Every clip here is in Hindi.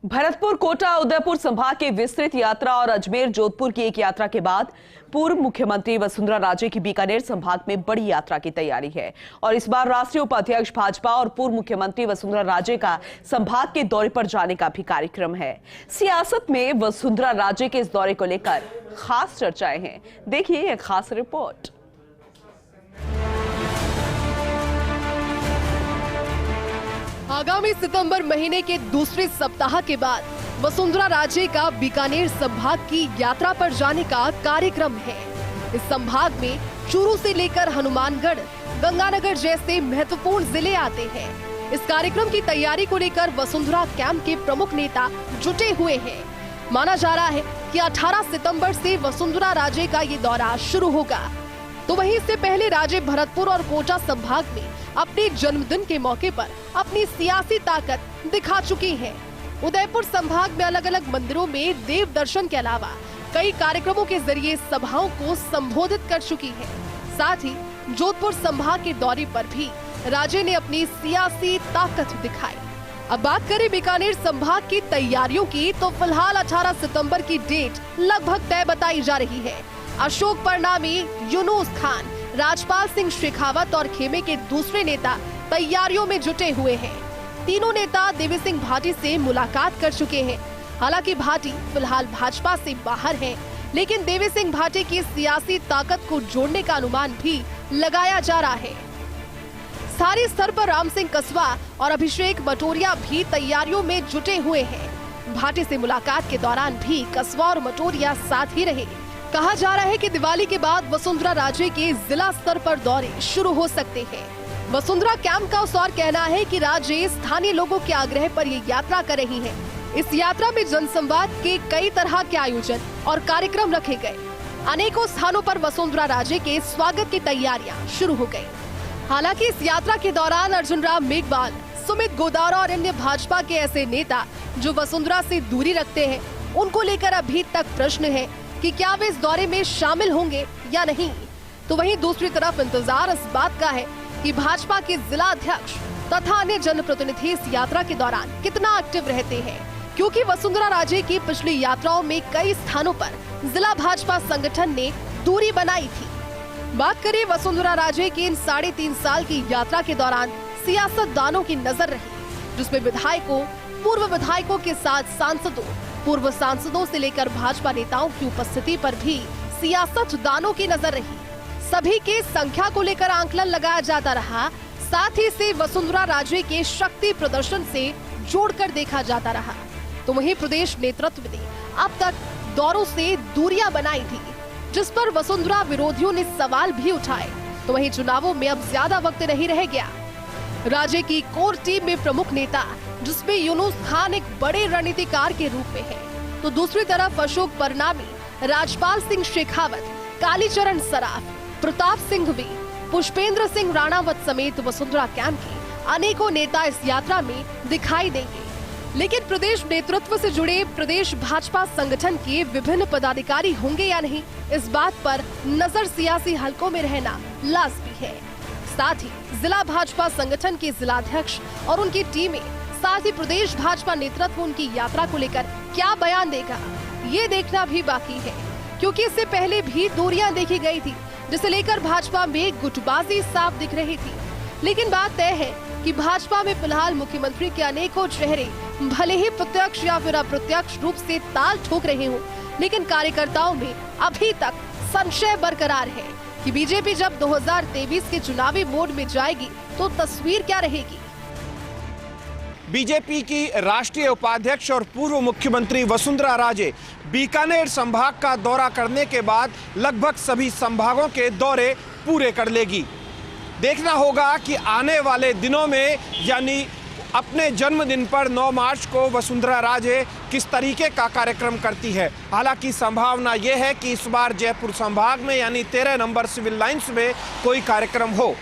भरतपुर, कोटा, उदयपुर संभाग की विस्तृत यात्रा और अजमेर, जोधपुर की एक यात्रा के बाद पूर्व मुख्यमंत्री वसुंधरा राजे की बीकानेर संभाग में बड़ी यात्रा की तैयारी है। और इस बार राष्ट्रीय उपाध्यक्ष भाजपा और पूर्व मुख्यमंत्री वसुंधरा राजे का संभाग के दौरे पर जाने का भी कार्यक्रम है। सियासत में वसुंधरा राजे के इस दौरे को लेकर खास चर्चाएं हैं। देखिए एक खास रिपोर्ट। आगामी सितंबर महीने के दूसरे सप्ताह के बाद वसुंधरा राजे का बीकानेर संभाग की यात्रा पर जाने का कार्यक्रम है। इस संभाग में चूरू से लेकर हनुमानगढ़, गंगानगर जैसे महत्वपूर्ण जिले आते हैं। इस कार्यक्रम की तैयारी को लेकर वसुंधरा कैंप के प्रमुख नेता जुटे हुए हैं। माना जा रहा है कि 18 सितंबर से वसुंधरा राजे का ये दौरा शुरू होगा। तो वहीं इससे पहले राजे भरतपुर और कोटा संभाग में अपने जन्मदिन के मौके पर अपनी सियासी ताकत दिखा चुकी हैं। उदयपुर संभाग में अलग अलग मंदिरों में देव दर्शन के अलावा कई कार्यक्रमों के जरिए सभाओं को संबोधित कर चुकी है। साथ ही जोधपुर संभाग के दौरे पर भी राजे ने अपनी सियासी ताकत दिखाई। अब बात करें बीकानेर संभाग की तैयारियों की, तो फिलहाल 18 सितंबर की डेट लगभग तय बताई जा रही है। अशोक परनामी, यूनुस खान, राजपाल सिंह शेखावत और खेमे के दूसरे नेता तैयारियों में जुटे हुए हैं। तीनों नेता देवी सिंह भाटी से मुलाकात कर चुके हैं। हालांकि भाटी फिलहाल भाजपा से बाहर हैं, लेकिन देवी सिंह भाटी की सियासी ताकत को जोड़ने का अनुमान भी लगाया जा रहा है। स्थानीय स्तर पर राम सिंह कसवा और अभिषेक मटोरिया भी तैयारियों में जुटे हुए हैं। भाटी से मुलाकात के दौरान भी कसवा और मटोरिया साथ ही रहे। कहा जा रहा है कि दिवाली के बाद वसुंधरा राजे के जिला स्तर पर दौरे शुरू हो सकते हैं। वसुंधरा कैंप का उस और कहना है कि राजे स्थानीय लोगों के आग्रह पर ये यात्रा कर रही हैं। इस यात्रा में जनसंवाद के कई तरह के आयोजन और कार्यक्रम रखे गए। अनेकों स्थानों पर वसुंधरा राजे के स्वागत की तैयारियां शुरू हो गयी। हालांकि इस यात्रा के दौरान अर्जुन राम मेघवाल, सुमित गोदारा और अन्य भाजपा के ऐसे नेता जो वसुंधरा से दूरी रखते हैं, उनको लेकर अभी तक प्रश्न है कि क्या वे इस दौरे में शामिल होंगे या नहीं। तो वहीं दूसरी तरफ इंतजार इस बात का है कि भाजपा के जिला अध्यक्ष तथा अन्य जनप्रतिनिधि इस यात्रा के दौरान कितना एक्टिव रहते हैं, क्योंकि वसुंधरा राजे की पिछली यात्राओं में कई स्थानों पर जिला भाजपा संगठन ने दूरी बनाई थी। बात करें वसुंधरा राजे की इन 3.5 साल की यात्रा के दौरान सियासतदानों की नजर रही, जिसमें विधायकों, पूर्व विधायकों के साथ सांसदों, पूर्व सांसदों से लेकर भाजपा नेताओं की उपस्थिति पर भी सियासतदानों की नजर रही। सभी के संख्या को लेकर आंकलन लगाया जाता रहा। साथ ही से वसुंधरा राजे के शक्ति प्रदर्शन से जोड़कर देखा जाता रहा। तो वहीं प्रदेश नेतृत्व ने अब तक दौरों से दूरियां बनाई थी, जिस पर वसुंधरा विरोधियों ने सवाल भी उठाए। तो वहीं चुनावों में अब ज्यादा वक्त नहीं रह गया। राजे की कोर टीम में प्रमुख नेता, जिसमें यूनुस खान एक बड़े रणनीतिकार के रूप में है, तो दूसरी तरफ अशोक परनामी, राजपाल सिंह शेखावत, कालीचरण सराफ, प्रताप सिंघवी, पुष्पेंद्र सिंह राणावत समेत वसुंधरा कैंप के अनेकों नेता इस यात्रा में दिखाई देंगे। लेकिन प्रदेश नेतृत्व से जुड़े प्रदेश भाजपा संगठन के विभिन्न पदाधिकारी होंगे या नहीं, इस बात पर नजर सियासी हलकों में रहना लाजमी है। साथ ही जिला भाजपा संगठन के जिलाध्यक्ष और उनकी टीमें, साथ ही प्रदेश भाजपा नेतृत्व उनकी यात्रा को लेकर क्या बयान देगा, ये देखना भी बाकी है। क्योंकि इससे पहले भी दूरियां देखी गई थी, जिसे लेकर भाजपा में गुटबाजी साफ दिख रही थी। लेकिन बात तय है कि भाजपा में फिलहाल मुख्यमंत्री के अनेकों चेहरे भले ही प्रत्यक्ष या फिर अप्रत्यक्ष रूप से ताल ठोक रहे हों, लेकिन कार्यकर्ताओं में अभी तक संशय बरकरार है कि बीजेपी जब 2023 के चुनावी मोड में जाएगी तो तस्वीर क्या रहेगी। बीजेपी की राष्ट्रीय उपाध्यक्ष और पूर्व मुख्यमंत्री वसुंधरा राजे बीकानेर संभाग का दौरा करने के बाद लगभग सभी संभागों के दौरे पूरे कर लेगी। देखना होगा कि आने वाले दिनों में, यानी अपने जन्मदिन पर 9 मार्च को वसुंधरा राजे किस तरीके का कार्यक्रम करती है। हालांकि संभावना यह है कि इस बार जयपुर संभाग में, यानी 13 नंबर सिविल लाइंस में कोई कार्यक्रम हो।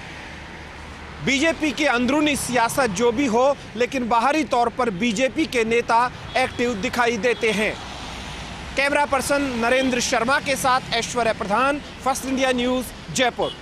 बीजेपी की अंदरूनी सियासत जो भी हो, लेकिन बाहरी तौर पर बीजेपी के नेता एक्टिव दिखाई देते हैं। कैमरा पर्सन नरेंद्र शर्मा के साथ ऐश्वर्या प्रधान, फर्स्ट इंडिया न्यूज़, जयपुर।